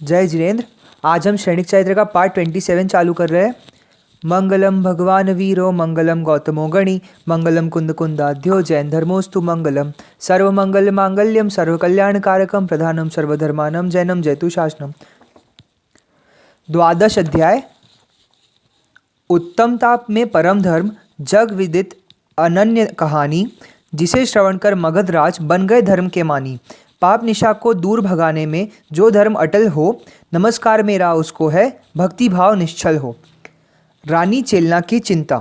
जय जिनेन्द्र। आज हम सैनिक चरित्र का पार्ट 27 चालू कर रहे हैं। मंगलम भगवान वीरो मंगलम गौतमो गणी मंगलम कुंद कुंदाध्यो जैन धर्मोस्तु मंगलम सर्वमंगल मांगल्यम सर्वकल्याणकारकम प्रधानम सर्वधर्मानम जैनम जयतु शासनम। द्वादश अध्याय। उत्तम ताप में परम धर्म जग विदित अनन्य कहानी, जिसे श्रवण कर मगध राज बन गए धर्म के मानी। पाप निशा को दूर भगाने में जो धर्म अटल हो, नमस्कार मेरा उसको है, भक्ति भाव निश्चल हो। रानी चेलना की चिंता।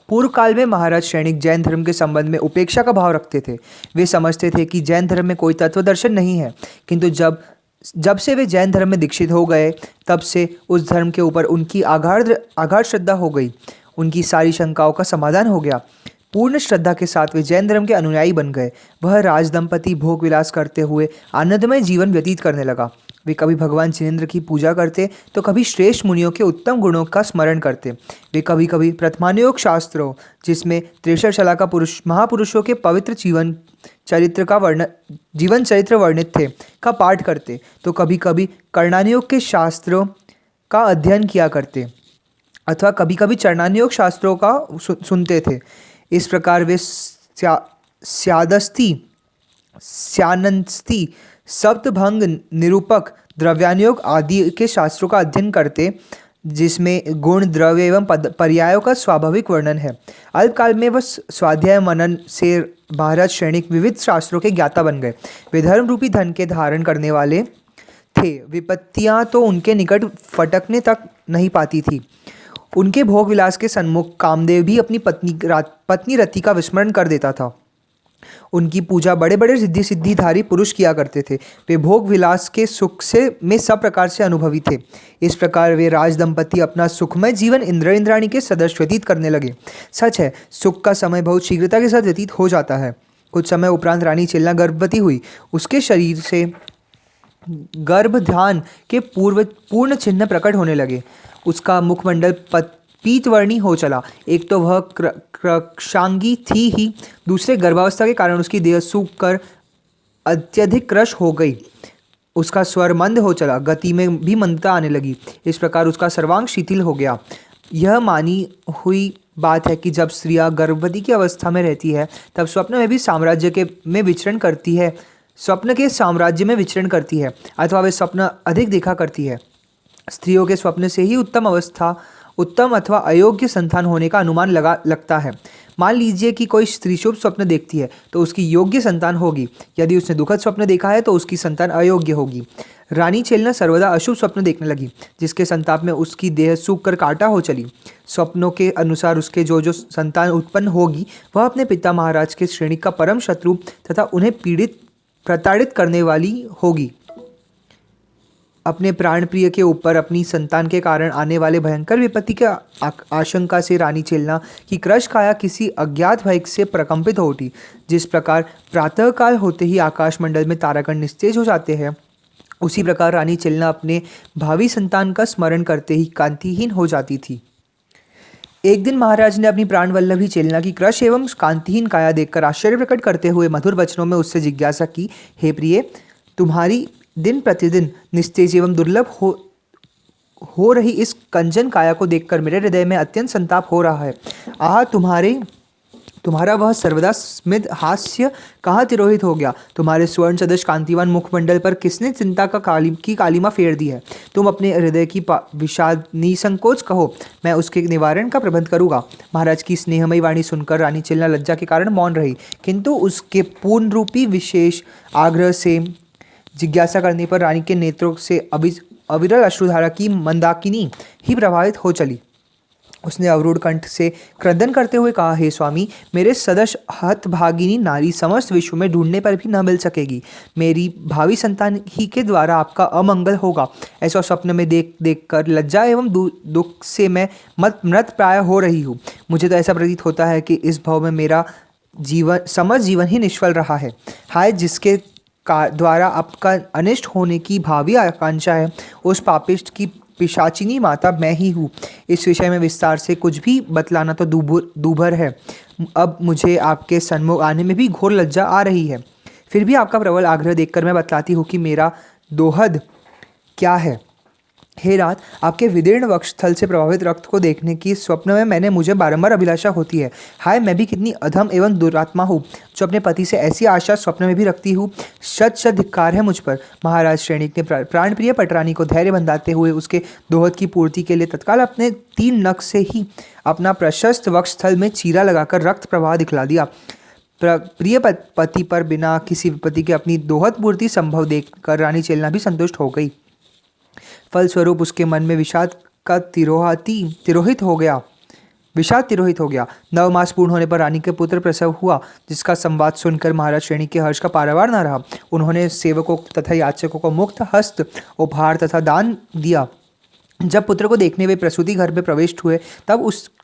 पूर्व काल में महाराज सैनिक जैन धर्म के संबंध में उपेक्षा का भाव रखते थे। वे समझते थे कि जैन धर्म में कोई तत्व दर्शन नहीं है, किंतु जब से वे जैन धर्म में दीक्षित हो गए, तब से उस धर्म के ऊपर उनकी आगाढ़ श्रद्धा हो गई। उनकी सारी शंकाओं का समाधान हो गया। पूर्ण श्रद्धा के साथ वे जैन धर्म के अनुयायी बन गए। वह राजदंपति भोग विलास करते हुए आनंदमय जीवन व्यतीत करने लगा। वे कभी भगवान जिनेन्द्र की पूजा करते तो कभी श्रेष्ठ मुनियों के उत्तम गुणों का स्मरण करते। वे कभी कभी प्रथमानुयोग शास्त्रों, जिसमें 63 शला का महापुरुषों के पवित्र जीवन चरित्र वर्णित थे, का पाठ करते तो कभी कभी कर्णानुयोग के शास्त्रों का अध्ययन किया करते अथवा कभी कभी चरणानुयोग शास्त्रों का सुनते थे। इस प्रकार वे स्यादस्ती, स्यानस्ती, सप्तभंग, निरूपक, द्रव्यानुयोग आदि के शास्त्रों का अध्ययन करते, जिसमें गुण, द्रव्य एवं पर्यायों का स्वाभाविक वर्णन है। अल्पकाल में वह स्वाध्याय मनन से महाराज सैनिक विविध शास्त्रों के ज्ञाता बन गए। वे धर्म रूपी धन के धारण करने वाले थे। विपत्तियां तो उनके निकट फटकने तक नहीं पाती थी। उनके भोग विलास के सन्मुख कामदेव भी अपनी पत्नी रति का विस्मरण कर देता था। उनकी पूजा बड़े बड़े सिद्धिधारी पुरुष किया करते थे। वे भोग विलास के सुख में सब प्रकार से अनुभवी थे। इस प्रकार वे राज दंपति अपना सुखमय जीवन इंद्र इंद्राणी के सदृश व्यतीत करने लगे। सच है, सुख का समय बहुत शीघ्रता के साथ व्यतीत हो जाता है। कुछ समय उपरांत रानी चेलना गर्भवती हुई। उसके शरीर से गर्भधान के पूर्ण चिन्ह प्रकट होने लगे। उसका मुखमंडल पीतवर्णी हो चला। एक तो वह कृक्षांगी थी ही, दूसरे गर्भावस्था के कारण उसकी देह सूख कर अत्यधिक क्रश हो गई। उसका स्वर मंद हो चला, गति में भी मंदता आने लगी। इस प्रकार उसका सर्वांग शिथिल हो गया। यह मानी हुई बात है कि जब स्त्रियां गर्भवती की अवस्था में रहती है, तब स्वप्न में भी में विचरण करती है। स्वप्न के साम्राज्य में विचरण करती है अथवा वे स्वप्न अधिक देखा करती है। स्त्रियों के स्वप्न से ही उत्तम अथवा अयोग्य संतान होने का अनुमान लगता है। मान लीजिए कि कोई स्त्री शुभ स्वप्न देखती है तो उसकी योग्य संतान होगी। यदि उसने दुखद स्वप्न देखा है तो उसकी संतान अयोग्य होगी। रानी चेलना सर्वदा अशुभ स्वप्न देखने लगी, जिसके संताप में उसकी देह सूख कर काटा हो चली। स्वप्नों के अनुसार उसके जो संतान उत्पन्न होगी, वह अपने पिता महाराज के श्रेणी का परम शत्रु तथा उन्हें प्रताड़ित करने वाली होगी। अपने प्राण प्रिय के ऊपर अपनी संतान के कारण आने वाले भयंकर विपत्ति के आशंका से रानी चेलना की क्रश काया किसी अज्ञात भय से प्रकंपित हो उठी। जिस प्रकार प्रातःकाल होते ही आकाश मंडल में तारागण निस्तेज हो जाते हैं, उसी प्रकार रानी चेलना अपने भावी संतान का स्मरण करते ही कांतिहीन हो जाती थी। एक दिन महाराज ने अपनी प्राण वल्लभी चेलना की क्रश एवं कांतिहीन काया देखकर आश्चर्य प्रकट करते हुए मधुर वचनों में उससे जिज्ञासा की, हे प्रिय, तुम्हारी दिन प्रतिदिन निस्तेज एवं दुर्लभ हो रही इस कंचन काया को देखकर मेरे हृदय में अत्यंत संताप हो रहा है। आह, तुम्हारा वह सर्वदा स्मित हास्य कहाँ तिरोहित हो गया? तुम्हारे स्वर्ण सदृश कांतिवान मुखमंडल पर किसने चिंता की कालीमा फेर दी है? तुम अपने हृदय की विषाद निसंकोच कहो, मैं उसके निवारण का प्रबंध करूँगा। महाराज की स्नेहमयी वाणी सुनकर रानी चेलना लज्जा के कारण मौन रही, किंतु उसके पूर्ण रूपी विशेष आग्रह से जिज्ञासा करने पर रानी के नेत्रों से अविरल अश्रुधारा की मंदाकिनी ही प्रभावित हो चली। उसने अवरूढ़ कंठ से क्रंदन करते हुए कहा, हे स्वामी, मेरे सदृश हतभागिनी नारी समस्त विश्व में ढूंढने पर भी न मिल सकेगी। मेरी भावी संतान ही के द्वारा आपका अमंगल होगा। ऐसा स्वप्न में देख कर लज्जा एवं दुख से मैं मृत प्राय हो रही हूँ। मुझे तो ऐसा प्रतीत होता है कि इस भाव में मेरा जीवन ही निष्फल रहा है। हाय, जिसके द्वारा आपका अनिष्ट होने की भावी आकांक्षा है, उस पापिष्ट की पिशाचिनी माता मैं ही हूँ। इस विषय में विस्तार से कुछ भी बतलाना तो दूभर है। अब मुझे आपके सन्मुख आने में भी घोर लज्जा आ रही है। फिर भी आपका प्रबल आग्रह देखकर मैं बतलाती हूँ कि मेरा दोहद क्या है? हे रात, आपके विदीर्ण वक्षस्थल से प्रभावित रक्त को देखने की स्वप्न में मैंने मुझे बारंबार अभिलाषा होती है। हाय, मैं भी कितनी अधम एवं दुरात्मा हूँ जो अपने पति से ऐसी आशा स्वप्न में भी रखती हूँ। शत शत धिक्कार है मुझ पर। महाराज श्रेणिक ने प्राणप्रिय पटरानी को धैर्य बंधाते हुए उसके दोहद की पूर्ति के लिए तत्काल अपने 3 नख से ही अपना प्रशस्त वक्षस्थल में चीरा लगाकर रक्त प्रवाह दिखला दिया। प्रिय पति पर बिना किसी विपत्ति के अपनी दोहद पूर्ति संभव देखकर रानी चेलना भी संतुष्ट हो गई। फलस्वरूप उसके मन में विषाद तिरोहित हो गया। 9 मास पूर्ण होने पर रानी के पुत्र प्रसव हुआ, जिसका संवाद सुनकर महाराज श्रेणी के हर्ष का पारावार न रहा। उन्होंने सेवकों तथा याचकों को मुक्त हस्त उपहार तथा दान दिया। जब पुत्र को देखने वे प्रसूति घर में प्रविष्ट हुए, तब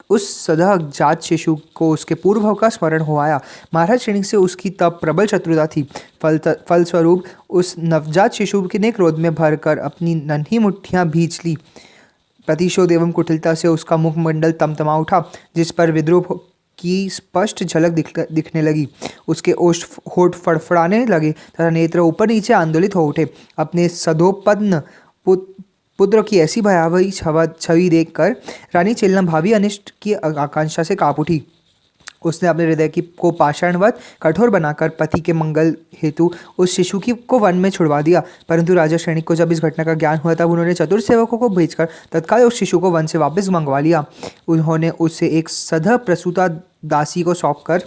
उस सदा जात शिशु को उसके पूर्व का स्मरण हो आया। महाराज श्रेणी से उसकी तब प्रबल शत्रुता थी। फलस्वरूप उस नवजात शिशु ने क्रोध में भरकर अपनी नन्ही मुट्ठियां भींच ली। प्रतिशोध एवं कुटिलता से उसका मुखमंडल तमतमा उठा, जिस पर विद्रूप की स्पष्ट झलक दिखने लगी। उसके होठ फड़फड़ाने लगे तथा नेत्र ऊपर नीचे आंदोलित हो उठे। अपने सदोपन्न पुत्र की ऐसी भयावही छवि देखकर रानी चेलना भावी अनिष्ट की आकांक्षा से कांप उठी। उसने अपने हृदय को पाषाणवत कठोर बनाकर पति के मंगल हेतु उस शिशु को वन में छुड़वा दिया। परंतु राजा श्रेणिक को जब इस घटना का ज्ञान हुआ, तब उन्होंने चतुर सेवकों को भेजकर तत्काल उस शिशु को वन से वापस मंगवा लिया। उन्होंने उसे एक सध प्रसूता दासी को सौंपकर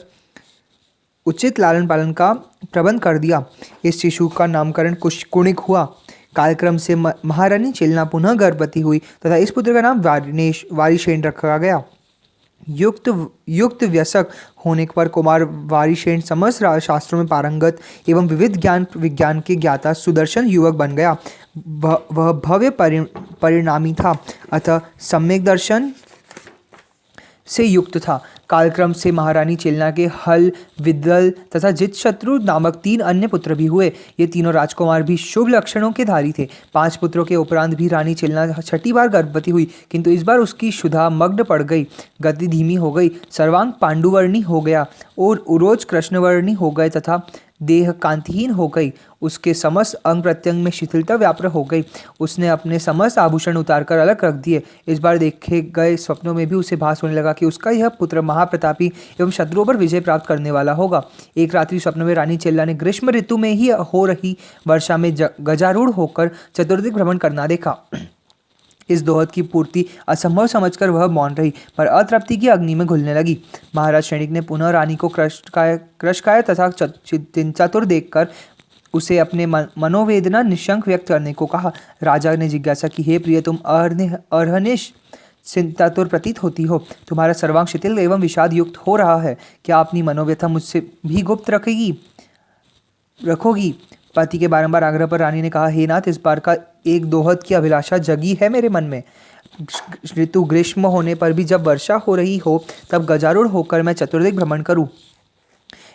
उचित लालन पालन का प्रबंध कर दिया। इस शिशु का नामकरण कुणिक हुआ। कालक्रम से महारानी चेलना पुनः गर्भवती हुई तथा इस पुत्र का नाम वारिशेन रखा गया। युक्त व्यसक होने पर कुमार वारिशेन समस्त शास्त्रों में पारंगत एवं विविध ज्ञान विज्ञान के ज्ञाता सुदर्शन युवक बन गया। वह भव्य परिणामी था, अतः सम्यक दर्शन से युक्त था। कालक्रम से महारानी चेलना के हल, विद्दल तथा जितशत्रु नामक 3 अन्य पुत्र भी हुए। ये तीनों राजकुमार भी शुभ लक्षणों के धारी थे। 5 पुत्रों के उपरांत भी रानी चेलना 6ठी बार गर्भवती हुई, किंतु इस बार उसकी क्षुधा मग्न पड़ गई, गति धीमी हो गई, सर्वांग पांडुवर्णी हो गया और उरोज कृष्णवर्णी हो गए तथा देह कांतिहीन हो गई। उसके समस्त अंग प्रत्यंग में शिथिलता व्याप्त हो गई। उसने अपने समस्त आभूषण उतारकर अलग रख दिए। इस बार देखे गए स्वप्नों में भी उसे भास होने लगा कि उसका यह पुत्र महाप्रतापी एवं शत्रुओं पर विजय प्राप्त करने वाला होगा। एक रात्रि स्वप्न में रानी चेल्ला ने ग्रीष्म ऋतु में ही हो रही वर्षा में गजारूढ़ होकर चतुर्दिक भ्रमण करना देखा। इस दोहद की पूर्ति असंभव समझकर वह मौन रही, पर अतृप्ति की अग्नि में घुलने लगी। महाराज श्रेणिक ने पुनः रानी को कृशकाय तथा चतुर देखकर उसे अपने मनोवेदना निशंक व्यक्त करने को कहा। राजा ने जिज्ञासा की, हे प्रिय, तुम अर्हनिश चिंतातुर प्रतीत होती हो। तुम्हारा सर्वांग शिथिल एवं विषाद युक्त हो रहा है। क्या अपनी मनोव्यथा मुझसे भी गुप्त रखोगी? पति के बारंबार आग्रह पर रानी ने कहा, हे नाथ, इस बार का एक दोहद की अभिलाषा जगी है मेरे मन में। ऋतु ग्रीष्म होने पर भी जब वर्षा हो रही हो, तब गजारूढ़ होकर मैं चतुर्दिक भ्रमण करूं।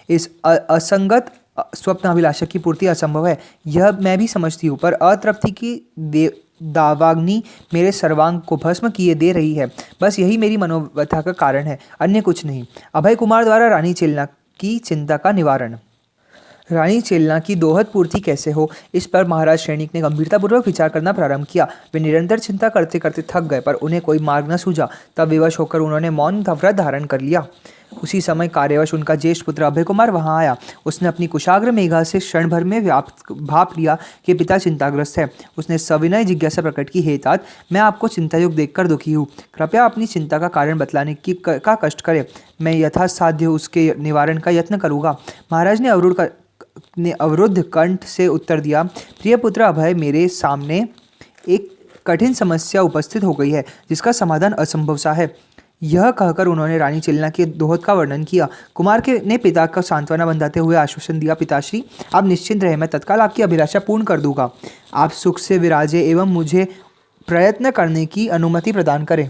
इस असंगत स्वप्न अभिलाषा की पूर्ति असंभव है, यह मैं भी समझती हूँ, पर अतृप्ति की दावाग्नि मेरे सर्वांग को भस्म किए दे रही है। बस यही मेरी मनोव्यथा का कारण है, अन्य कुछ नहीं। अभय कुमार द्वारा रानी चेलना की चिंता का निवारण। रानी चेलना की दोहद पूर्ति कैसे हो, इस पर महाराज श्रेणिक ने गंभीरतापूर्वक विचार करना प्रारंभ किया। वे निरंतर चिंता करते करते थक गए, पर उन्हें कोई मार्ग न सूझा। तब विवश होकर उन्होंने मौन व्रत धारण कर लिया। उसी समय कार्यवश उनका ज्येष्ठ पुत्र अभय कुमार वहां आया। उसने अपनी कुशाग्र मेघा से क्षण भर में भाप लिया कि पिता चिंताग्रस्त है। उसने सविनय जिज्ञासा प्रकट की, हे तात, मैं आपको चिंतायुक्त देखकर दुखी हूँ। कृपया अपनी चिंता का कारण बतलाने का कष्ट करें। मैं यथासाध्य उसके निवारण का यत्न करूँगा। महाराज ने अवरुद्ध कंठ से उत्तर दिया, प्रिय पुत्र अभय, मेरे सामने एक कठिन समस्या उपस्थित हो गई है, जिसका समाधान असंभव सा है। यह कहकर उन्होंने रानी चेलना के दोहद का वर्णन किया। कुमार ने पिता का सांत्वना बंधाते हुए आश्वासन दिया, पिताश्री, आप निश्चिंत रहे, मैं तत्काल आपकी अभिलाषा पूर्ण कर दूंगा। आप सुख से विराजे एवं मुझे प्रयत्न करने की अनुमति प्रदान करें।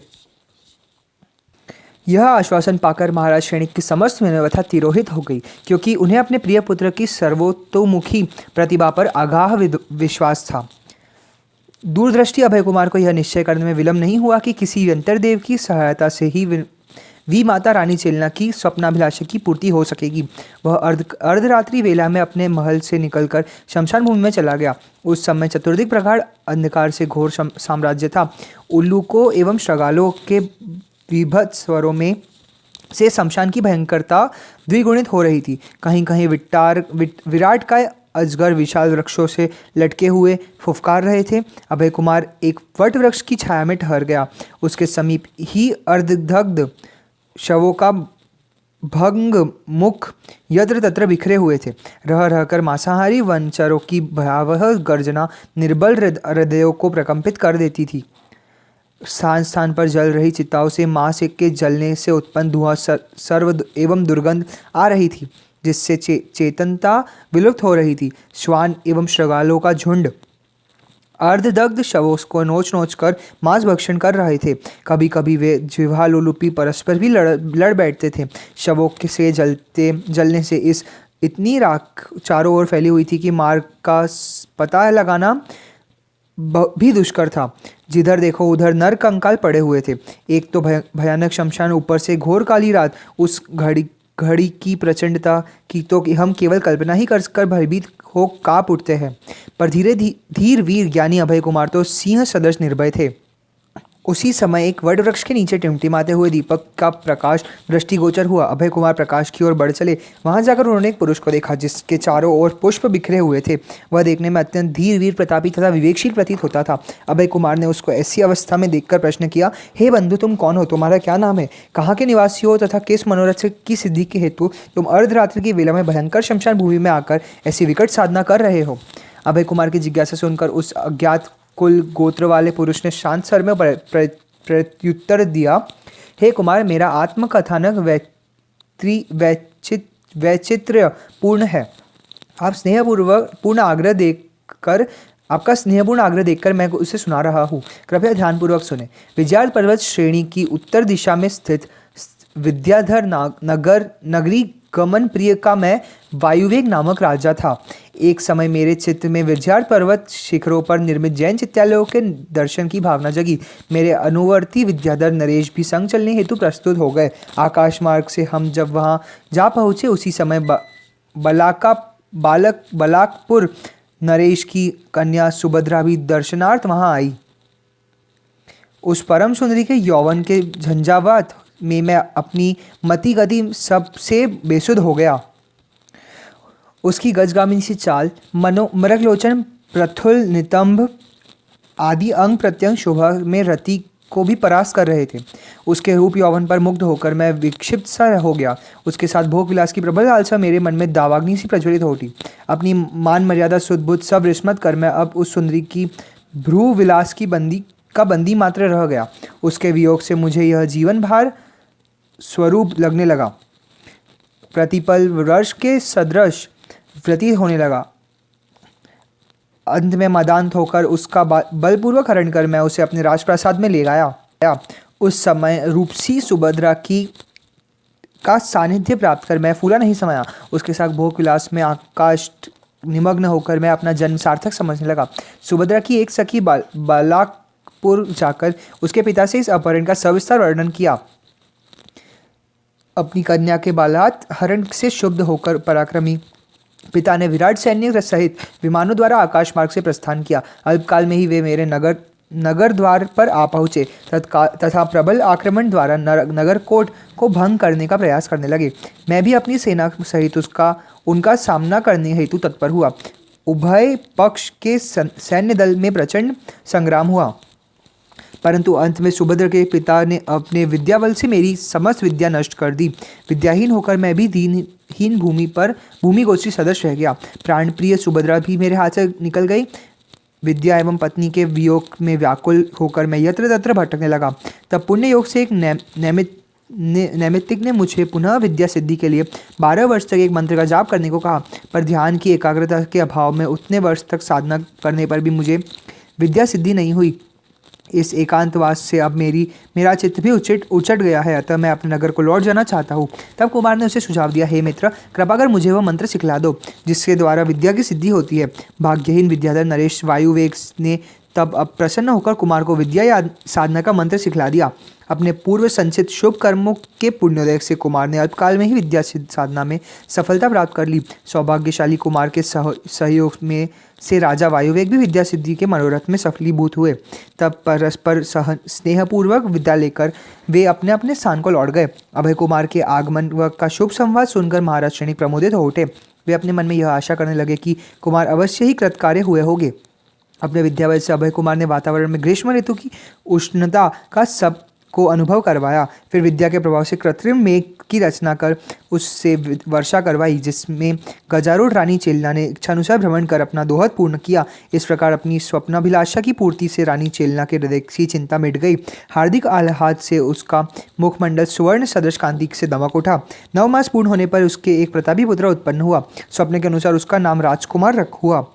यह आश्वासन पाकर महाराज श्रेणिक की समस्त मनोव्यथा तिरोहित हो गई, क्योंकि उन्हें अपने प्रिय पुत्र की सर्वतोमुखी प्रतिभा पर अगाध विश्वास था। दूरदृष्टि अभय कुमार को यह निश्चय करने में विलंब नहीं हुआ कि किसी यंत्रदेव की सहायता से ही वी माता रानी चेलना की स्वप्नाभिलाषा की पूर्ति हो सकेगी। वह अर्धरात्रि वेला में अपने महल से निकलकर शमशान भूमि में चला गया। उस समय चतुर्दिक प्रगाढ़ अंधकार से घोर साम्राज्य था। उल्लूकों एवं श्रगालों के विभत्स स्वरों में से शमशान की भयंकरता द्विगुणित हो रही थी। कहीं कहीं विराट काय अजगर विशाल वृक्षों से लटके हुए फुफकार रहे थे। अभय कुमार एक वट वृक्ष की छाया में ठहर गया। उसके समीप ही अर्धदग्ध शवों का भंग मुख यत्र तत्र बिखरे हुए थे। रह रहकर मांसाहारी वनचरों की भयावह गर्जना निर्बल हृदयों को प्रकंपित कर देती थी। स्थान स्थान पर जल रही चिताओं से मांस के जलने से उत्पन्न धुआं सर्व एवं दुर्गंध आ रही थी, जिससे चेतनता विलुप्त हो रही थी। श्वान एवं श्रगालों का झुंड अर्धदग्ध शवों को नोच नोच कर मांस भक्षण कर रहे थे। कभी कभी वे जिह्वालोलुपी परस्पर भी लड़ बैठते थे। शवों से जलने से इतनी राख चारों ओर फैली हुई थी कि मार्ग का पता लगाना भी दुष्कर था। जिधर देखो उधर नर कंकाल पड़े हुए थे। एक तो भयानक शमशान, ऊपर से घोर काली रात। उस घड़ी की प्रचंडता की तो हम केवल कल्पना ही कर भयभीत हो कांप उठते हैं। पर धीर वीर ज्ञानी अभय कुमार तो सिंह सदृश निर्भय थे। उसी समय एक वट वृक्ष के नीचे टिमटिमाते हुए दीपक का प्रकाश दृष्टिगोचर हुआ। अभय कुमार प्रकाश की ओर बढ़ चले। वहां जाकर उन्होंने एक पुरुष को देखा जिसके चारों ओर पुष्प बिखरे हुए थे। वह देखने में अत्यंत धीर वीर प्रतापी तथा विवेकशील प्रतीत होता था। अभय कुमार ने उसको ऐसी अवस्था में देखकर प्रश्न किया, हे बंधु, तुम कौन हो? तुम्हारा क्या नाम है? कहाँ के निवासी हो तथा किस मनोरथ की सिद्धि के हेतु तुम अर्धरात्रि की वेला में भयंकर शमशान भूमि में आकर ऐसी विकट साधना कर रहे हो? अभय कुमार की जिज्ञासा सुनकर उस अज्ञात कुल गोत्र वाले पुरुष ने शांत स्वर में प्रत्युत्तर दिया, हे कुमार, मेरा आत्मकथानक वैचित्र्य पूर्ण है। आपका स्नेहपूर्ण आग्रह देखकर मैं उसे सुना रहा हूँ। कृपया ध्यानपूर्वक सुने। विजयार्थ पर्वत श्रेणी की उत्तर दिशा में स्थित विद्याधर नगरी गमन प्रिय का मैं वायुवेग नामक राजा था। एक समय मेरे चित्त में विजयार्थ पर्वत शिखरों पर निर्मित जैन चित्यालयों के दर्शन की भावना जगी। मेरे अनुवर्ती विद्याधर नरेश भी संग चलने हेतु प्रस्तुत हो गए। आकाश मार्ग से हम जब वहां जा पहुंचे उसी समय बलाकपुर नरेश की कन्या सुभद्रा भी दर्शनार्थ वहां आई। उस परम सुंदरी के यौवन के झंझावात में मैं अपनी मति गति सबसे बेसुध हो गया। उसकी गजगामिनी सी चाल, मरकलोचन, प्रथुल नितंब आदि अंग प्रत्यंग शोभा में रति को भी परास्त कर रहे थे। उसके रूप यौवन पर मुग्ध होकर मैं विक्षिप्त सा हो गया। उसके साथ भोग विलास की प्रबल लालसा मेरे मन में दावाग्नि सी प्रज्वलित हो उठी। अपनी मान मर्यादा सुदबुद्ध सब विस्मृत कर मैं अब उस सुंदरी की भ्रू विलास की बंदी मात्र रह गया। उसके वियोग से मुझे यह जीवन भार स्वरूप लगने लगा। प्रतिपल वर्ष के सदृश प्रतीत होने लगा। अंत में मदांत होकर उसका बलपूर्वक हरण कर मैं उसे अपने राजप्रासाद में ले गया। उस समय रूपसी सुभद्रा का सानिध्य प्राप्त कर मैं फूला नहीं समाया। उसके साथ भोग विलास में आकाश निमग्न होकर मैं अपना जन्म सार्थक समझने लगा। सुभद्रा की एक सखी बलाकपुर जाकर उसके पिता से इस अपहरण का सविस्तार वर्णन किया। अपनी कन्या के बालात हरण से शुद्ध होकर पराक्रमी पिता ने विराट सैन्य सहित विमानों द्वारा आकाश मार्ग से प्रस्थान किया। अल्पकाल में ही वे मेरे नगर द्वार पर आ पहुँचे तथा प्रबल आक्रमण द्वारा नगर कोट को भंग करने का प्रयास करने लगे। मैं भी अपनी सेना सहित उनका सामना करने हेतु तत्पर हुआ। उभय पक्ष के सैन्य दल में प्रचंड संग्राम हुआ, परंतु अंत में सुभद्रा के पिता ने अपने विद्याबल से मेरी समस्त विद्या नष्ट कर दी। विद्याहीन होकर मैं भी दीनहीन भूमि गोत्री सदस्य रह गया। प्राणप्रिय सुभद्रा भी मेरे हाथ से निकल गई। विद्या एवं पत्नी के वियोग में व्याकुल होकर मैं यत्र तत्र भटकने लगा। तब पुण्य योग से एक नैमित्तिक ने मुझे पुनः विद्या सिद्धि के लिए 12 वर्ष तक एक मंत्र का जाप करने को कहा, पर ध्यान की एकाग्रता के अभाव में उतने वर्ष तक साधना करने पर भी मुझे विद्या सिद्धि नहीं हुई। इस एकांतवास से अब मेरा चित्त भी उचट गया है, अतः मैं अपने नगर को लौट जाना चाहता हूँ। तब कुमार ने उसे सुझाव दिया, हे मित्र, कृपा कर मुझे वह मंत्र सिखला दो जिसके द्वारा विद्या की सिद्धि होती है। भाग्यहीन विद्याधर नरेश वायुवेग ने तब अब प्रसन्न होकर कुमार को विद्या या साधना का मंत्र सिखला दिया। अपने पूर्व संचित शुभ कर्मों के पुण्योदय से कुमार ने अल्पकाल में ही विद्या साधना में सफलता प्राप्त कर ली। सौभाग्यशाली कुमार के सहयोग में से राजा वायुवेग भी विद्या सिद्धि के मनोरथ में सफलीभूत हुए। तब परस्पर स्नेहपूर्वक विद्या लेकर वे अपने अपने स्थान को लौट गए। अभय कुमार के आगमन का शुभ संवाद सुनकर महाराज श्रेणी प्रमोदित हो उठे। वे अपने मन में यह आशा करने लगे कि कुमार अवश्य ही कृतकार्य हुए होंगे। अपने विद्यावय से अभय कुमार ने वातावरण में ग्रीष्म ऋतु की उष्णता का सब को अनुभव करवाया। फिर विद्या के प्रभाव से कृत्रिम मेघ की रचना कर उससे वर्षा करवाई, जिसमें गजारूढ़ रानी चेलना ने इच्छानुसार भ्रमण कर अपना दोहद पूर्ण किया। इस प्रकार अपनी स्वप्नाभिलाषा की पूर्ति से रानी चेलना के हृदय की चिंता मिट गई। हार्दिक आह्लाद से उसका मुखमंडल सुवर्ण सदृश कांति से दमक उठा। 9 मास पूर्ण होने पर उसके एक प्रतापी पुत्र उत्पन्न हुआ। स्वप्न के अनुसार उसका नाम राजकुमार हुआ।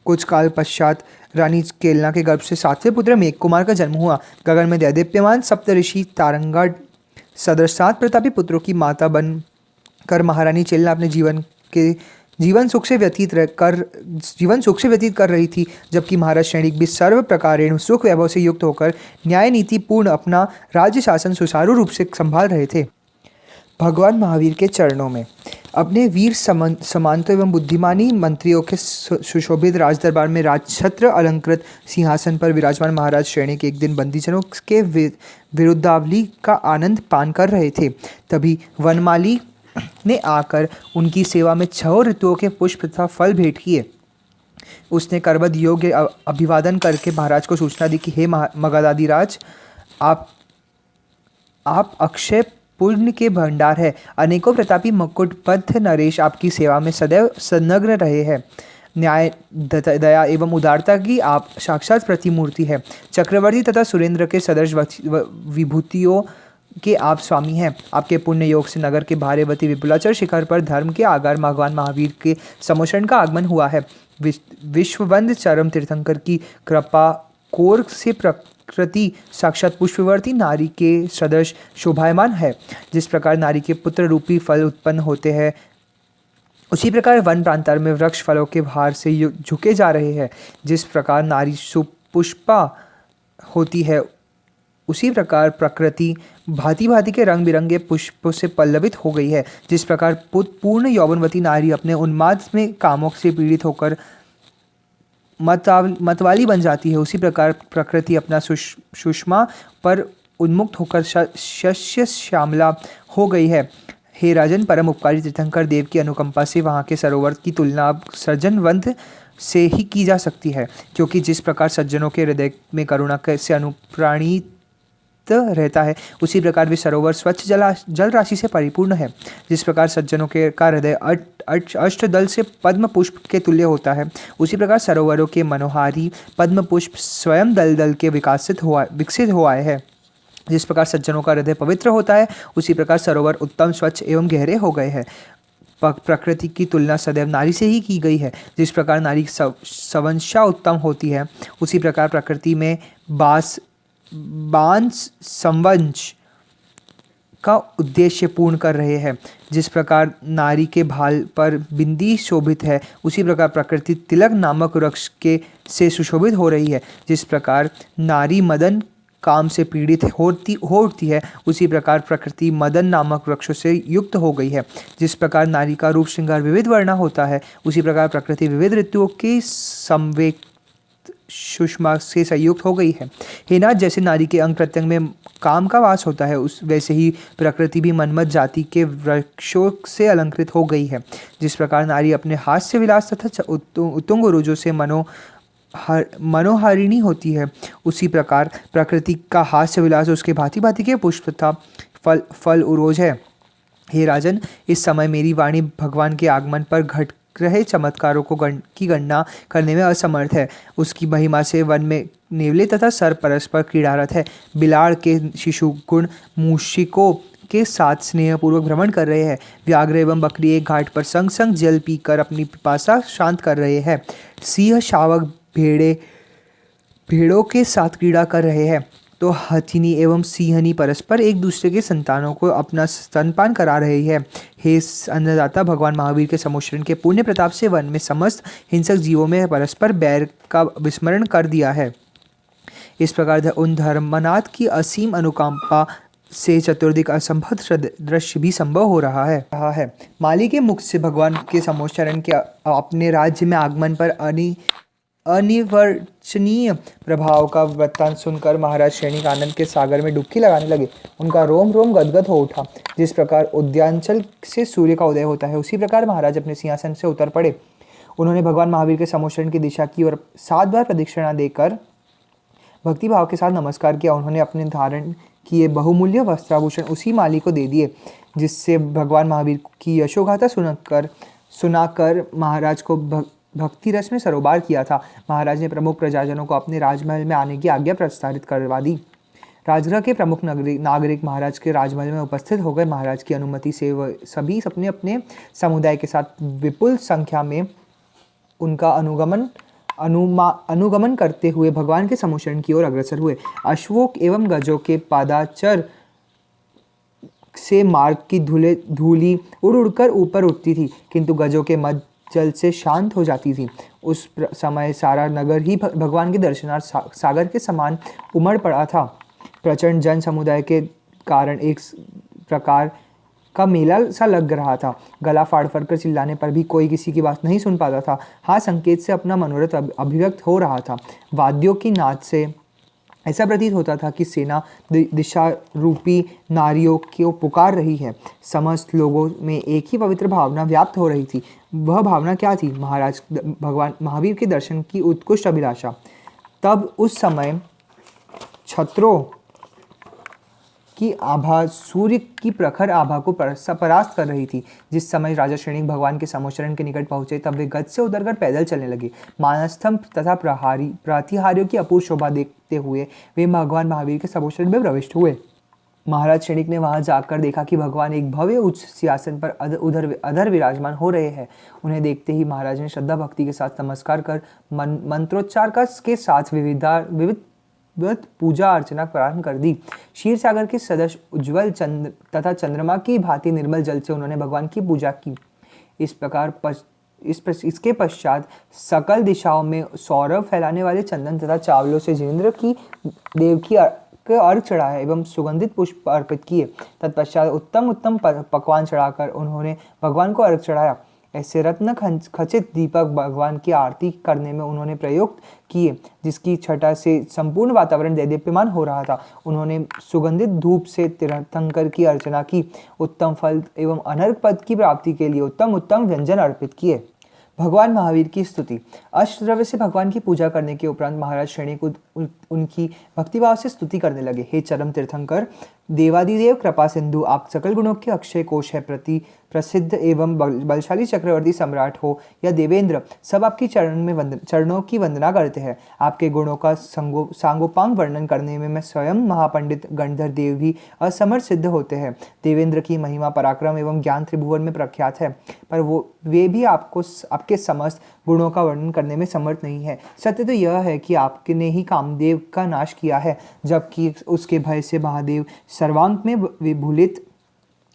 कुछ काल पश्चात रानी केलना के गर्भ से 7वें पुत्र मेघ कुमार का जन्म हुआ। गगन में दैदीप्यमान सप्तऋषि तारंगा सदृश 7 प्रतापी पुत्रों की माता बन कर महारानी चेलना अपने जीवन सुख से व्यतीत कर रही थी, जबकि महाराज श्रेणिक भी सर्व प्रकारेण सुख वैभव से युक्त होकर न्याय नीति पूर्ण अपना राज्य शासन सुचारू रूप से संभाल रहे थे। भगवान महावीर के चरणों में अपने वीर समांत एवं बुद्धिमानी मंत्रियों के सुशोभित राजदरबार में राजछत्र अलंकृत सिंहासन पर विराजमान महाराज श्रेणी के एक दिन बंदीजनों के विरुद्धावली का आनंद पान कर रहे थे। तभी वनमाली ने आकर उनकी सेवा में 6 ऋतुओं के पुष्प तथा फल भेंट किए। उसने करबद्ध योग्य अभिवादन करके महाराज को सूचना दी कि हे मगधाधिराज, आप अक्षय पुण्य के भंडार है। अनेकों प्रतापी मुकुटबद्ध नरेश आपकी सेवा में सदैव संलग्न रहे हैं। न्याय, दया एवं उदारता की आप साक्षात प्रतिमूर्ति है। चक्रवर्ती तथा सुरेंद्र के सदृश विभूतियों के आप स्वामी हैं। आपके पुण्य योग से नगर के भारेवती विपुलाचल शिखर पर धर्म के आगार भगवान महावीर के समोषण का आगमन हुआ है। विश्ववंद चरम तीर्थंकर की कृपा कोर से प्रकृति साक्षात पुष्पवर्ती नारी के सदृश शोभायमान है। जिस प्रकार नारी के पुत्र रूपी फल उत्पन्न होते हैं, उसी प्रकार वन प्रांतार में वृक्ष फलों के भार से झुके जा रहे हैं। जिस प्रकार नारी सुपुष्पा होती है, उसी प्रकार प्रकृति भांति भांति के रंग बिरंगे पुष्पों से पल्लवित हो गई है। जिस प्रकार पूर्ण यौवनवती नारी अपने उन्माद में कामों से पीड़ित होकर मतवाली बन जाती है, उसी प्रकार प्रकृति अपना सुषमा पर उन्मुक्त होकर शस्य श्यामला हो गई है। हे राजन, परम उपकारी तीर्थंकर देव की अनुकंपा से वहाँ के सरोवर की तुलना अब सज्जनवंत से ही की जा सकती है, क्योंकि जिस प्रकार सज्जनों के हृदय में करुणा से अनुप्राणित रहता है, उसी प्रकार वे सरोवर स्वच्छ जल राशि से परिपूर्ण है। जिस प्रकार सज्जनों के का हृदय अष्टदल से पद्म पुष्प के तुल्य होता है, उसी प्रकार सरोवरों के मनोहारी पद्म पुष्प स्वयं दल दल के विकसित हो आए हैं। जिस प्रकार सज्जनों का हृदय पवित्र होता है, उसी प्रकार सरोवर उत्तम, स्वच्छ एवं गहरे हो गए हैं। प्रकृति की तुलना सदैव नारी से ही की गई है। जिस प्रकार नारी सवंशा उत्तम होती है, उसी प्रकार प्रकृति में बांस संवंश का उद्देश्य पूर्ण कर रहे हैं। जिस प्रकार नारी के भाल पर बिंदी शोभित है, उसी प्रकार प्रकृति तिलक नामक वृक्ष के से सुशोभित हो रही है। जिस प्रकार नारी मदन काम से पीड़ित हो उठती है, उसी प्रकार प्रकृति मदन नामक वृक्षों से युक्त हो गई है। जिस प्रकार नारी का रूप श्रृंगार विविध वर्णा होता है, उसी प्रकार प्रकृति विविध ऋतुओं के संवेग सुषमा से संयुक्त हो गई है। हे नाथ, जैसे नारी के अंग प्रत्यंग में काम का वास होता है, उस वैसे ही प्रकृति भी मनमत जाति के वृक्षों से अलंकृत हो गई है। जिस प्रकार नारी अपने हास्य विलास तथा उत्तुंग उरोजों से मनोहारिणी होती है, उसी प्रकार प्रकृति का हास्य विलास उसके भांति भांति के पुष्प तथा फल उरोज है। हे राजन, इस समय मेरी वाणी भगवान के आगमन पर घट रहे चमत्कारों की गणना करने में असमर्थ है। उसकी महिमा से वन में नेवले तथा सर्प परस्पर क्रीड़ारत है। बिलाड़ के शिशु गुण मूषिकों के साथ स्नेहपूर्वक भ्रमण कर रहे हैं। व्याघ्र एवं बकरी एक घाट पर संग संग जल पीकर अपनी पिपासा शांत कर रहे हैं। सिंह शावक भेड़ों के साथ क्रीड़ा कर रहे हैं, तो हथिनी एवं सिंहनी परस्पर एक दूसरे के संतानों को अपना स्तनपान करा रही है। हे अन्नदाता, भगवान महावीर के समोषण के पुण्य प्रताप से वन में समस्त हिंसक जीवों में परस्पर बैर का विस्मरण कर दिया है। इस प्रकार उन धर्मनाथ की असीम अनुकंपा से चतुर्दिक असंभव दृश्य भी संभव हो रहा है। माली के मुख से भगवान के समोच्चरण के अपने राज्य में आगमन पर अनिर्वचनीय प्रभाव का वृत्तांत सुनकर महाराज श्रेणिक आनंद के सागर में डुबकी लगाने लगे। उनका रोम रोम गदगद हो उठा। जिस प्रकार उद्यांचल से सूर्य का उदय होता है, उसी प्रकार महाराज अपने सिंहासन से उतर पड़े। उन्होंने भगवान महावीर के समोच्चरण की दिशा की और 7 बार प्रदक्षिणा देकर भक्ति भाव के साथ नमस्कार किया। उन्होंने अपने धारण किए बहुमूल्य वस्त्राभूषण उसी माली को दे दिए, जिससे भगवान महावीर की यशोगाथा सुनाकर महाराज को भक्ति रस में सरोबार किया था। महाराज ने प्रमुख प्रजाजनों को अपने राजमहल में आने की आज्ञा प्रस्तावित करवा दी। राजगृह के प्रमुख नागरिक महाराज के राजमहल में उपस्थित हो गए। महाराज की अनुमति से सभी अपने अपने समुदाय के साथ विपुल संख्या में उनका अनुगमन करते हुए भगवान के समोच्चरण की ओर अग्रसर हुए। अश्वों एवं गजों के पादाचर से मार्ग की धूली उड़ उड़कर ऊपर उठती थी, किंतु गजों के मध्य जल से शांत हो जाती थी। उस समय सारा नगर ही भगवान के दर्शनार्थ सागर के समान उमड़ पड़ा था। प्रचंड जन समुदाय के कारण एक प्रकार का मेला सा लग रहा था। गला फाड़ फाड़ कर चिल्लाने पर भी कोई किसी की बात नहीं सुन पाता था। हाँ, संकेत से अपना मनोरथ अभिव्यक्त हो रहा था। वाद्यों की नाद से ऐसा प्रतीत होता था कि सेना दिशा रूपी नारियों को पुकार रही है। समस्त लोगों में एक ही पवित्र भावना व्याप्त हो रही थी। वह भावना क्या थी? महाराज भगवान महावीर के दर्शन की उत्कृष्ट अभिलाषा। तब उस समय छत्रों की आभा सूर्य की प्रखर आभा को परास्त कर रही थी। जिस समय राजा श्रेणिक भगवान के समोच्चरण के निकट पहुंचे, तब वे गज से उतरकर पैदल चलने लगे। मानस्तंभ तथा प्रतिहारियों की अपूर्व शोभा देखते हुए वे भगवान महावीर के समोच्चरण में प्रविष्ट हुए। महाराज श्रेणिक ने वहां जाकर देखा कि भगवान एक भव्य उच्च सिंहासन पर अधर विराजमान हो रहे हैं। उन्हें देखते ही महाराज ने श्रद्धा भक्ति के साथ नमस्कार कर मंत्रोच्चार के साथ विविध पूजा अर्चना प्रारंभ कर दी। क्षीर सागर के सदृश उज्ज्वल चंद्र तथा चंद्रमा की भांति निर्मल जल से उन्होंने भगवान की पूजा की। इस प्रकार इसके पश्चात सकल दिशाओं में सौरभ फैलाने वाले चंदन तथा चावलों से जिनेंद्र की देव की अर्घ चढ़ाया एवं सुगंधित पुष्प अर्पित किए। तत्पश्चात उत्तम उत्तम पकवान चढ़ाकर उन्होंने भगवान को अर्घ चढ़ाया। ऐसे रत्न खचित दीपक भगवान की आरती करने में उन्होंने प्रयोग किए, जिसकी छटा से संपूर्ण वातावरण दैदीप्यमान हो रहा था। उन्होंने सुगंधित धूप से तीर्थंकर की अर्चना की। उत्तम फल एवं अनर्घ पद की प्राप्ति के लिए उत्तम उत्तम व्यंजन अर्पित किए। भगवान महावीर की स्तुति। अष्टद्रव्य से भगवान की पूजा करने के उपरांत महाराज श्रेणिक उनकी भक्तिभाव से स्तुति करने लगे। हे चरम तीर्थंकर, देवादिदेव कृपा सिंधु, आप सकल गुणों के अक्षय कोश है। प्रसिद्ध एवं बलशाली चक्रवर्ती सम्राट हो या देवेंद्र, सब आपकी चरणों की वंदना करते हैं। आपके गुणों का सांगोपांग वर्णन करने में मैं स्वयं महापंडित गणधर देव भी असमर्थ सिद्ध होते हैं। देवेंद्र की महिमा, पराक्रम एवं ज्ञान त्रिभुवन में प्रख्यात है, पर वे भी आपके समस्त गुणों का वर्णन करने में समर्थ नहीं है। सत्य तो यह है कि आपने ही कामदेव का नाश किया है, जबकि उसके भय से महादेव सर्वांग में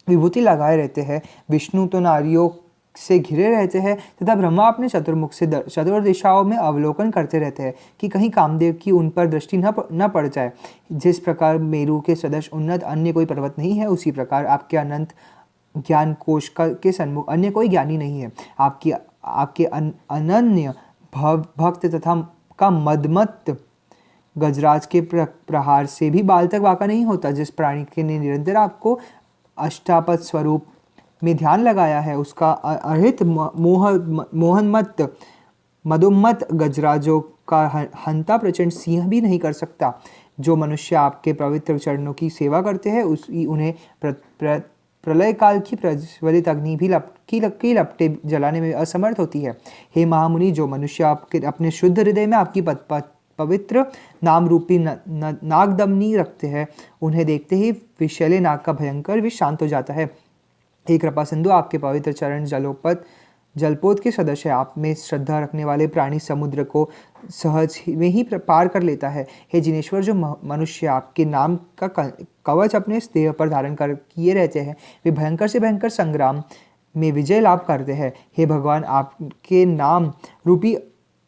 विभूति लगाए रहते हैं। विष्णु तो नारियों से घिरे रहते हैं तथा ब्रह्मा अपने चतुर्मुख से चतुर दिशाओं में अवलोकन करते रहते हैं कि कहीं कामदेव की उन पर दृष्टि न पड़ जाए। जिस प्रकार मेरू के सदृश उन्नत अन्य कोई पर्वत नहीं है, उसी प्रकार आपके अनंत ज्ञान कोश के सन्मुख अन्य कोई ज्ञानी नहीं है। आपके अनन्य भक्त तथा का मदमत गजराज के प्रहार से भी बाल तक वाका नहीं होता। जिस प्राणी के ने निरंतर आपको अष्टापद स्वरूप में ध्यान लगाया है, उसका अहित मोहनमत मदोन्मत गजराजों का हंता प्रचंड सिंह भी नहीं कर सकता। जो मनुष्य आपके पवित्र चरणों की सेवा करते हैं, उन्हें प्रलय काल की प्रज्वलित अग्नि भी लपटे जलाने में असमर्थ होती है। हे महामुनि, जो मनुष्य आपके अपने शुद्ध हृदय में आपकी पवित्र नाम रूपी नागदमनी रखते हैं, उन्हें देखते ही विषैले नाग का भयंकर विष शांत हो जाता है। हे कृपा सिंधु, आपके पवित्र चरण जलपोत के सदस्य है। आप में श्रद्धा रखने वाले प्राणी समुद्र को सहज में ही पार कर लेता है। हे जिनेश्वर, जो मनुष्य आपके नाम का कवच अपने देह पर धारण कर किए रहते हैं, वे भयंकर से भयंकर संग्राम में विजय लाभ करते हैं। हे भगवान, आपके नाम रूपी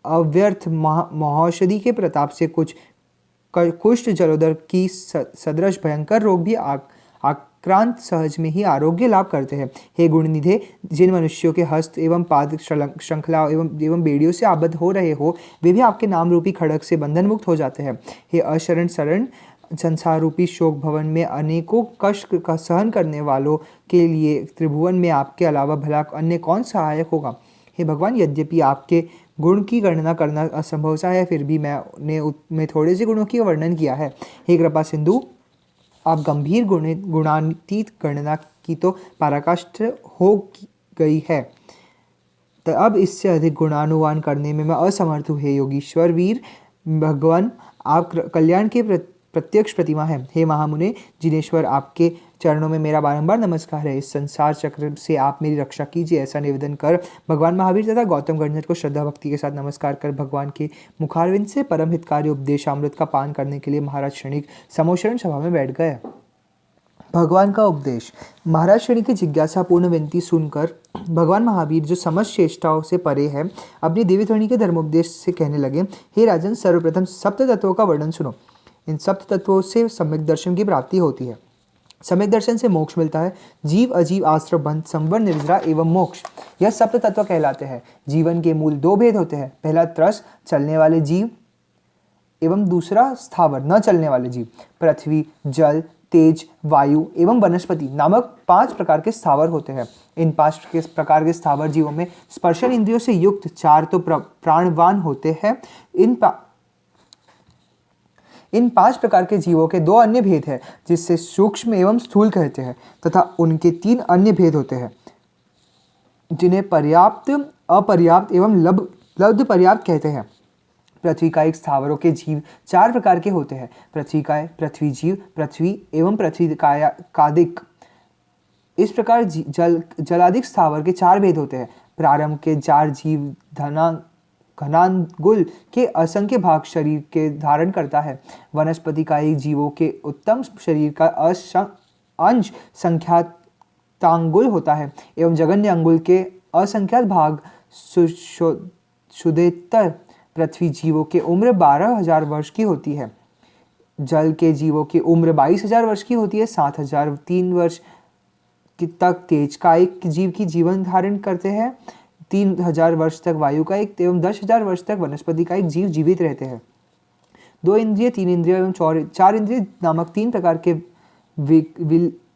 अव्यर्थ महौषधि के प्रताप से कुछ कुष्ठ, जलोदर की सदृश भयंकर रोग भी आक्रांत सहज में ही आरोग्य लाभ करते हैं। हे गुणनिधे, जिन मनुष्यों के हस्त एवं पाद श्रृंखला एवं बेड़ियों से आबद्ध हो रहे हो, वे भी आपके नाम रूपी खड़ग से बंधन मुक्त हो जाते हैं। हे अशरण शरण, संसार रूपी शोक भवन में अनेकों कष्ट का सहन करने वालों के लिए त्रिभुवन में आपके अलावा भला अन्य कौन सहायक होगा। हे भगवान, यद्यपि आपके गुण की गणना करना असंभव सा है, फिर भी मैं थोड़े से गुणों की वर्णन किया है। हे कृपा सिंधु, आप गंभीर गुणातीत गणना की तो पराकाष्ठ हो गई है, तो अब इससे अधिक गुणानुवान करने में मैं असमर्थ हूँ। हे योगीश्वर वीर भगवान, आप कल्याण के प्रत्यक्ष प्रतिमा है। हे महामुने जिनेश्वर, आपके चरणों में मेरा बारंबार नमस्कार है। इस संसार चक्र से आप मेरी रक्षा कीजिए, ऐसा निवेदन कर भगवान महावीर तथा गौतम गणधर को श्रद्धा भक्ति के साथ नमस्कार कर भगवान के मुखारविंद से परम हितकारी उपदेशामृत का पान करने के लिए महाराज क्षणिक समोशरण सभा में बैठ गए। भगवान का उपदेश। महाराज श्रेणी की जिज्ञासापूर्ण विनती सुनकर भगवान महावीर, जो समस्त चेष्टाओं से परे है, अपनी देवी ध्वनि के धर्मोपदेश से कहने लगे, हे राजन, सर्वप्रथम सप्त तत्वों का वर्णन सुनो। इन सप्त तत्वों से सम्यक दर्शन की प्राप्ति होती है। सम्यक दर्शन से मोक्ष मिलता है। जीव, अजीव, आश्रव, बंध, संवर, निर्जरा एवं मोक्ष, यह सप्त तत्व कहलाते हैं। जीवन के मूल दो भेद होते हैं। पहला त्रस, चलने वाले जीव, एवं दूसरा स्थावर, न चलने वाले जीव। पृथ्वी, जल, तेज, वायु एवं वनस्पति नामक 5 प्रकार के स्थावर होते हैं। इन 5 प्रकार के स्थावर जीवों में स्पर्शन इंद्रियों से युक्त 4 तो प्राणवान होते हैं। इन 5 प्रकार के जीवों के 2 अन्य भेद हैं, जिससे सूक्ष्म एवं स्थूल कहते हैं, तथा उनके 3 अन्य भेद होते हैं, जिन्हें पर्याप्त, अपर्याप्त एवं लब्ध पर्याप्त कहते हैं। पृथ्वी का एक स्थावरों के जीव 4 प्रकार के होते हैं। पृथ्वी काय, पृथ्वी जीव, पृथ्वी एवं पृथ्वी कादिक। इस प्रकार जलादिक स्थावर के 4 भेद होते हैं। प्रारंभ के 4 जीव घनांगुल के असंख्य भाग शरीर के धारण करता है। वनस्पति का एक जीवों के उत्तम शरीर का अंश संख्यातांगुल होता है एवं जगन्य अंगुल के असंख्यात भाग शुद्धेतर। पृथ्वी जीवों के उम्र 12,000 वर्ष की होती है। जल के जीवों की उम्र 22,000 वर्ष की होती है। 7,003 वर्ष तक तेज का एक जीव की जीवन धारण करते हैं। 3,000 वर्ष तक वायु का एक एवं 10,000 वर्ष तक वनस्पति का एक जीव जीवित रहते हैं। 2 इंद्रिय, 3 इंद्रिय एवं 4 इंद्रिय नामक 3 प्रकार के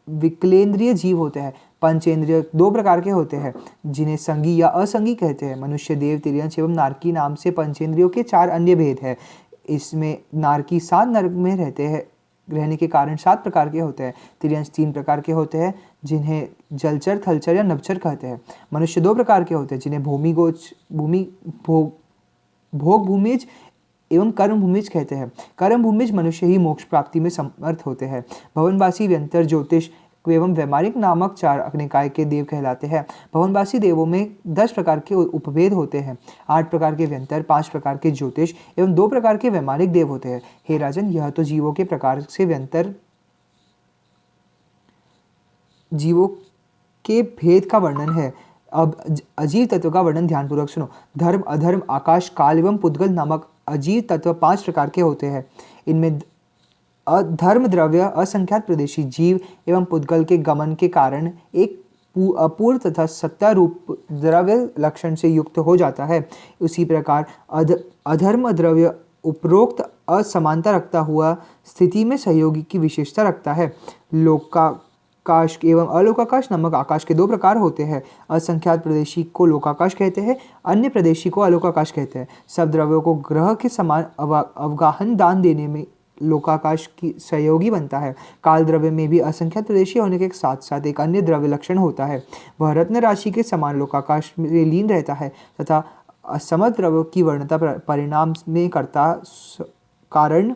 विकलेंद्रिय जीव होते हैं। पंचेंद्रिय 2 प्रकार के होते हैं, जिन्हें संगी या असंगी कहते हैं। मनुष्य, देव, तिर्यंश एवं नारकी नाम से पंचेंद्रियों के 4 अन्य भेद हैं। इसमें नारकी 7 नरक में रहने के कारण 7 प्रकार के होते हैं। तिर्यंश 3 प्रकार के होते हैं, जिन्हें जलचर, थलचर या नभचर कहते हैं। मनुष्य 2 प्रकार के होते हैं, जिन्हें भोग भूमिज एवं कर्म भूमिज कहते हैं। कर्म भूमिज मनुष्य ही मोक्ष प्राप्ति में समर्थ होते हैं। भवनवासी, व्यंतर, ज्योतिष एवं वैमानिक नामक 4 अग्निकाय के देव कहलाते हैं। भवनवासी देवों में 10 प्रकार के उपभेद होते हैं। 8 प्रकार के व्यंतर, 5 प्रकार के ज्योतिष एवं 2 प्रकार के वैमानिक देव होते हैं। हे राजन, यह तो जीवों के प्रकार से व्यंतर, जीवों के भेद का वर्णन है। अब अजीव तत्व का वर्णन ध्यानपूर्वक सुनो। धर्म, अधर्म, आकाश, काल एवं पुद्गल नामक अजीव तत्व 5 प्रकार के होते हैं। इनमें अधर्म द्रव्य असंख्यात प्रदेशी जीव एवं पुद्गल के गमन के कारण एक अपूर्व तथा सत्ता रूप द्रव्य लक्षण से युक्त हो जाता है। उसी प्रकार अधर्म द्रव्य उपरोक्त असमानता रखता हुआ स्थिति में सहयोगी की विशेषता रखता है। लोकाकाश एवं अलोकाकाश नामक आकाश के 2 प्रकार होते हैं। असंख्यात प्रदेशी को लोकाकाश कहते हैं, अन्य प्रदेशी को अलोकाकाश कहते हैं। सब द्रव्यों को ग्रह के समान अवगाहन दान देने में लोकाकाश की सहयोगी बनता है। काल द्रव्य में भी असंख्यात प्रदेशी होने के साथ साथ एक अन्य द्रव्य लक्षण होता है। वह रत्न राशि के समान लोकाकाश में लीन रहता है तथा असमत द्रव्यों की वर्णता परिणाम में कारण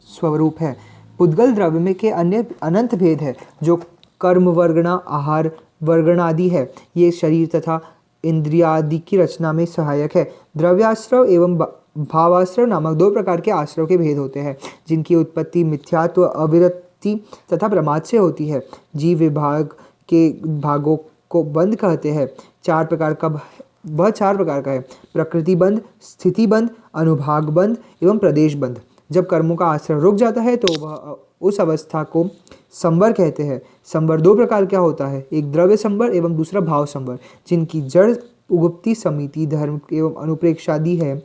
स्वरूप है। पुद्गल द्रव्य में के अन्य अनंत भेद है, जो कर्म वर्गणा, आहार वर्गणादि है। ये शरीर तथा इंद्रियादि की रचना में सहायक है। द्रव्याश्रव एवं भावाश्रव नामक 2 प्रकार के आश्रव के भेद होते हैं, जिनकी उत्पत्ति मिथ्यात्व, अविरति तथा प्रमाद से होती है। जीव विभाग के भागों को बंध कहते हैं। 4 प्रकार का है। प्रकृति बंध, स्थिति बंध, अनुभाग बंध एवं प्रदेश बंध। जब कर्मों का आचरण रुक जाता है तो वह उस अवस्था को संवर कहते हैं। संवर दो प्रकार का होता है, एक द्रव्य संवर एवं दूसरा भाव संवर, जिनकी जड़ उगुप्ती समिति धर्म एवं अनुप्रेक्षादि है।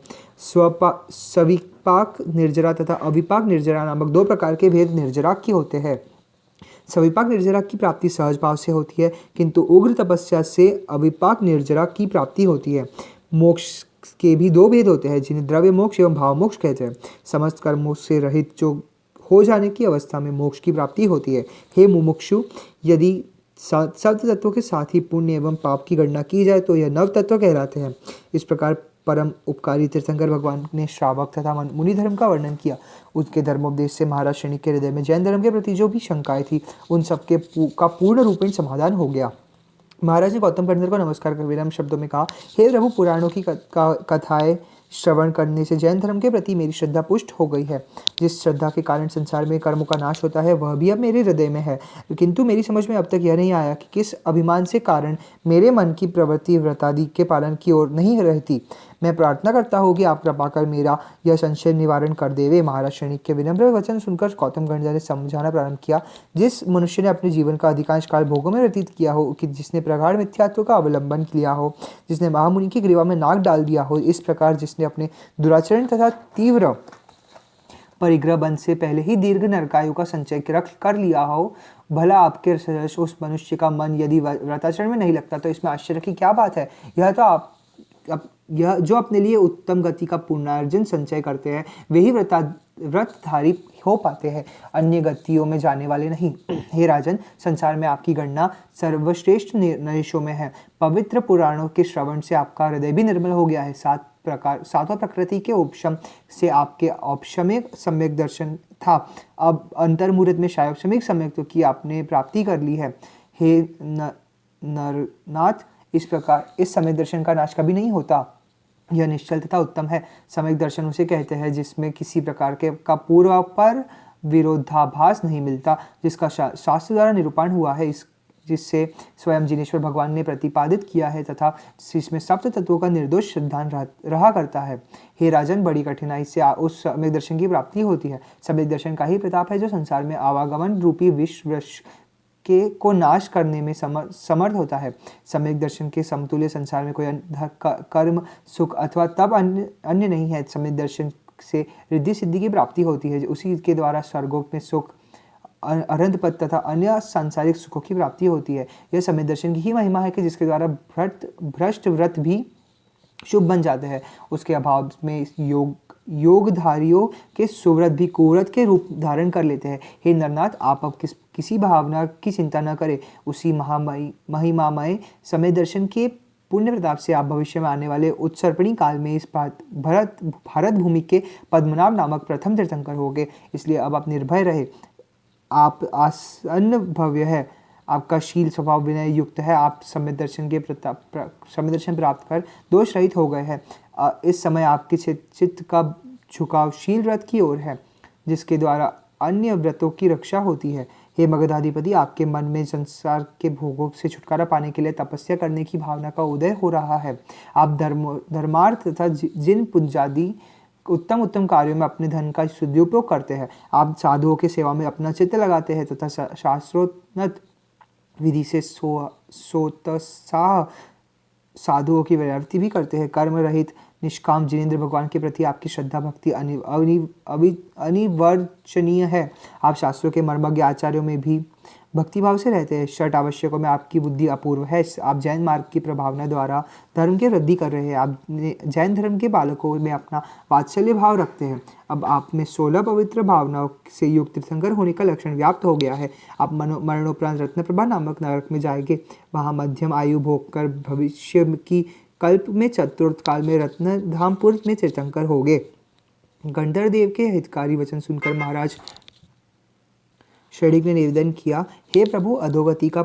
सविपाक निर्जरा तथा अविपाक निर्जरा नामक दो प्रकार के भेद निर्जरा के होते हैं। सविपाक निर्जरा की प्राप्ति सहज भाव से होती है, किंतु उग्र तपस्या से अविपाक निर्जरा की प्राप्ति होती है। मोक्ष के भी दो भेद होते हैं, जिन्हें द्रव्य मोक्ष एवं भाव मोक्ष कहते हैं। समस्त कर्मों से रहित जो हो जाने की अवस्था में मोक्ष की प्राप्ति होती है। हे मुमुक्षु, यदि सप्त तत्वों के साथ ही पुण्य एवं पाप की गणना की जाए तो यह नव तत्व कहलाते हैं। इस प्रकार परम उपकारी तीर्थंकर भगवान ने श्रावक तथा मुनि धर्म का वर्णन किया। उसके धर्मोपदेश से महाराज शनिक के हृदय में जैन धर्म के प्रति जो भी शंकाएं थी उन सबके का पूर्ण रूपेण समाधान हो गया। महाराज ने गौतम कंदर को नमस्कार कर विनम्र शब्दों में कहा, हे प्रभु, पुराणों की कथाएं श्रवण करने से जैन धर्म के प्रति मेरी श्रद्धा पुष्ट हो गई है। जिस श्रद्धा के कारण संसार में कर्मों का नाश होता है वह भी अब मेरे हृदय में है, किंतु मेरी समझ में अब तक यह नहीं आया कि किस अभिमान से कारण मेरे मन की प्रवृत्ति व्रतादि के पालन की ओर नहीं रहती। मैं प्रार्थना करता हूँ कि आप कृपा कर मेरा यह संशय निवारण कर देवे। महाराज शनिक के विनम्र वचन सुनकर गौतम गणधर ने समझाना प्रारंभ किया, जिस मनुष्य ने अपने जीवन का अधिकांश काल भोगों में व्यतीत किया हो, कि जिसने प्रगाढ़ मिथ्यात्व का अवलंबन लिया हो, जिसने महामुनि की ग्रीवा में नाक डाल दिया हो, इस प्रकार जिसने अपने दुराचरण तथा तीव्र परिग्रह बंध से पहले ही दीर्घ नरकायु का संचय कर लिया हो, भला आपके सदृश उस मनुष्य का मन यदि व्रताचरण में नहीं लगता तो इसमें आश्चर्य की क्या बात है। यह तो यह जो अपने लिए उत्तम गति का पुण्यार्जन संचय करते हैं वे ही व्रतधारी हो पाते हैं, अन्य गतियों में जाने वाले नहीं। हे राजन, संसार में आपकी गणना सर्वश्रेष्ठ नरेशों में है। पवित्र पुराणों के श्रवण से आपका हृदय भी निर्मल हो गया है। सातों प्रकृति के उपशम से आपके औपशमिक सम्यक दर्शन था, अब अंतर्मुहूर्त में शायोपशमिक सम्यक तो की आपने प्राप्ति कर ली है। हे नरनाथ, इस प्रकार इस सम्यक दर्शन का नाश कभी नहीं होता। यह निश्चल तथा उत्तम है। सम्यक दर्शन उसे कहते हैं जिसमें किसी प्रकार के का पूर्वापर विरोधाभास नहीं मिलता, जिसका शास्त्र द्वारा निरूपण हुआ है, जिससे स्वयं जिनेश्वर भगवान ने प्रतिपादित किया है तथा जिसमें सप्त तत्वों का निर्दोष सिद्धांत रहा करता है। हे राजन, बड़ी कठिनाई से उस सम्यक दर्शन की प्राप्ति होती है। सम्यक दर्शन का ही प्रताप है जो संसार में आवागमन रूपी विष वृक्ष को नाश करने में समर्थ होता है। सम्यक दर्शन के समतुल्य संसार में कोई कर्म, सुख अथवा तप अन्य नहीं है। सम्यक दर्शन से रिद्धि सिद्धि की प्राप्ति होती है, उसी के द्वारा स्वर्गों में सुख, अरंध पद तथा अन्य सांसारिक सुखों की प्राप्ति होती है। यह सम्यक दर्शन की ही महिमा है कि जिसके द्वारा भ्रष्ट व्रत भी शुभ बन जाते हैं। उसके अभाव में योगधारियों के सुव्रत भी कुव्रत के रूप धारण कर लेते हैं। हे नरनाथ, आप अब किसी भावना की चिंता न करें। उसी महिमामय समय दर्शन के पुण्य प्रताप से आप भविष्य में आने वाले उत्सर्पणी काल में इस भारत भूमि के पद्मनाभ नामक प्रथम तीर्थंकर होंगे। इसलिए अब आप निर्भय रहे। आप आसन्न भव्य है, आपका शील स्वभाव विनय युक्त है। आप समय दर्शन प्राप्त कर दोष रहित हो गए हैं। इस समय आपके चित्त का झुकाव शील व्रत की ओर है, जिसके द्वारा अन्य व्रतों की रक्षा होती है। हे मगधाधिपति, आपके मन में संसार के भोगों से छुटकारा पाने के लिए तपस्या करने की भावना का उदय हो रहा है। आप धर्मार्थ तथा जिन पुंजादि उत्तम उत्तम कार्यों में अपने धन का सदुपयोग करते हैं। आप साधुओं की सेवा में अपना चित्त लगाते हैं तथा शास्त्रोन्नत विधि से सोतसाह साधुओं की व्यावृत्ति भी करते हैं। कर्म रहित निष्काम जिनेन्द्र भगवान के प्रति आपकी श्रद्धा भक्ति अनिवर्चनीय है। आप शास्त्रों के मर्मज्ञ आचार्यों में भी भक्तिभाव से रहते हैं। षट आवश्यकों में आपकी बुद्धि अपूर्व है। आप जैन मार्ग की प्रभावना द्वारा धर्म की वृद्धि कर रहे हैं। आप जैन धर्म के बालकों में अपना वात्सल्य भाव रखते हैं। अब आप में 16 पवित्र भावनाओं से युक्त तीर्थंकर होने का लक्षण व्याप्त हो गया है। आप मरणोपरांत रत्नप्रभा नामक नरक में जाएंगे। वहाँ मध्यम आयु भोग कर भविष्य की कल्प में चतुर्थ काल में रत्नधामपुर में तीर्थंकर होंगे। गंधर्व देव के हितकारी वचन सुनकर महाराज शनिक ने निवेदन किया, हे प्रभु, अधोगति का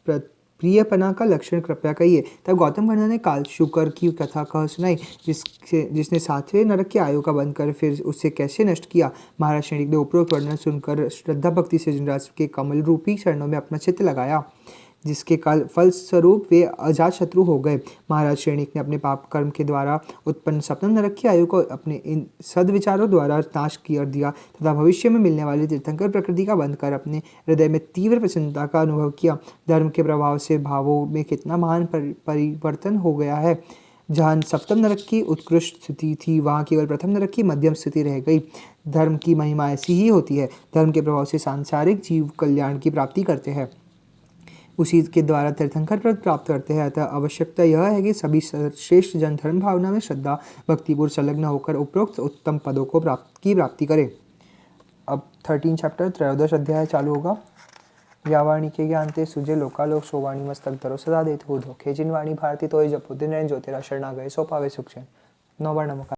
प्रियपना का लक्षण कृपया कहिए। तब गौतम गणधर ने काल शुकर की कथा कह सुनाई, जिसने 7वें नरक की आयु का बंद कर फिर उसे कैसे नष्ट किया। महाराज शनिक ने उपरोक्त वर्णन सुनकर श्रद्धा भक्ति से जिनराज के कमल रूपी चरणों में अपना चित्त लगाया। जिसके फलस्वरूप वे अजात शत्रु हो गए। महाराज श्रेणिक ने अपने पाप कर्म के द्वारा उत्पन्न सप्तम नरक की आयु को अपने इन सद्विचारों द्वारा नाश कर दिया तथा भविष्य में मिलने वाली तीर्थंकर प्रकृति का बंध कर अपने हृदय में तीव्र प्रसन्नता का अनुभव किया। धर्म के प्रभाव से भावों में कितना महान परिवर्तन हो गया है। जहाँ सप्तम नरक की उत्कृष्ट स्थिति थी, वहाँ केवल प्रथम नरक की मध्यम स्थिति रह गई। धर्म की महिमा ऐसी ही होती है। धर्म के प्रभाव से सांसारिक जीव कल्याण की प्राप्ति करते हैं, उसी के द्वारा तीर्थंकर पद प्राप्त करते हैं। अतः आवश्यकता यह है कि सभी श्रेष्ठ जन धर्म भावना में श्रद्धा भक्तिपूर्व संलग्न होकर उपरोक्त उत्तम पदों को प्राप्ति करें। अब 13 चैप्टर त्रयोदश अध्याय चालू होगा। यावाणी के ज्ञानते सुजे लोकालोक सोवाणी मस्तक धरो सदा देत हो धोखे जिनवाणी भारती तो जपो दिन ज्योतिरा शरणा गए सो पावे सुख चैन। 9 बार नमक।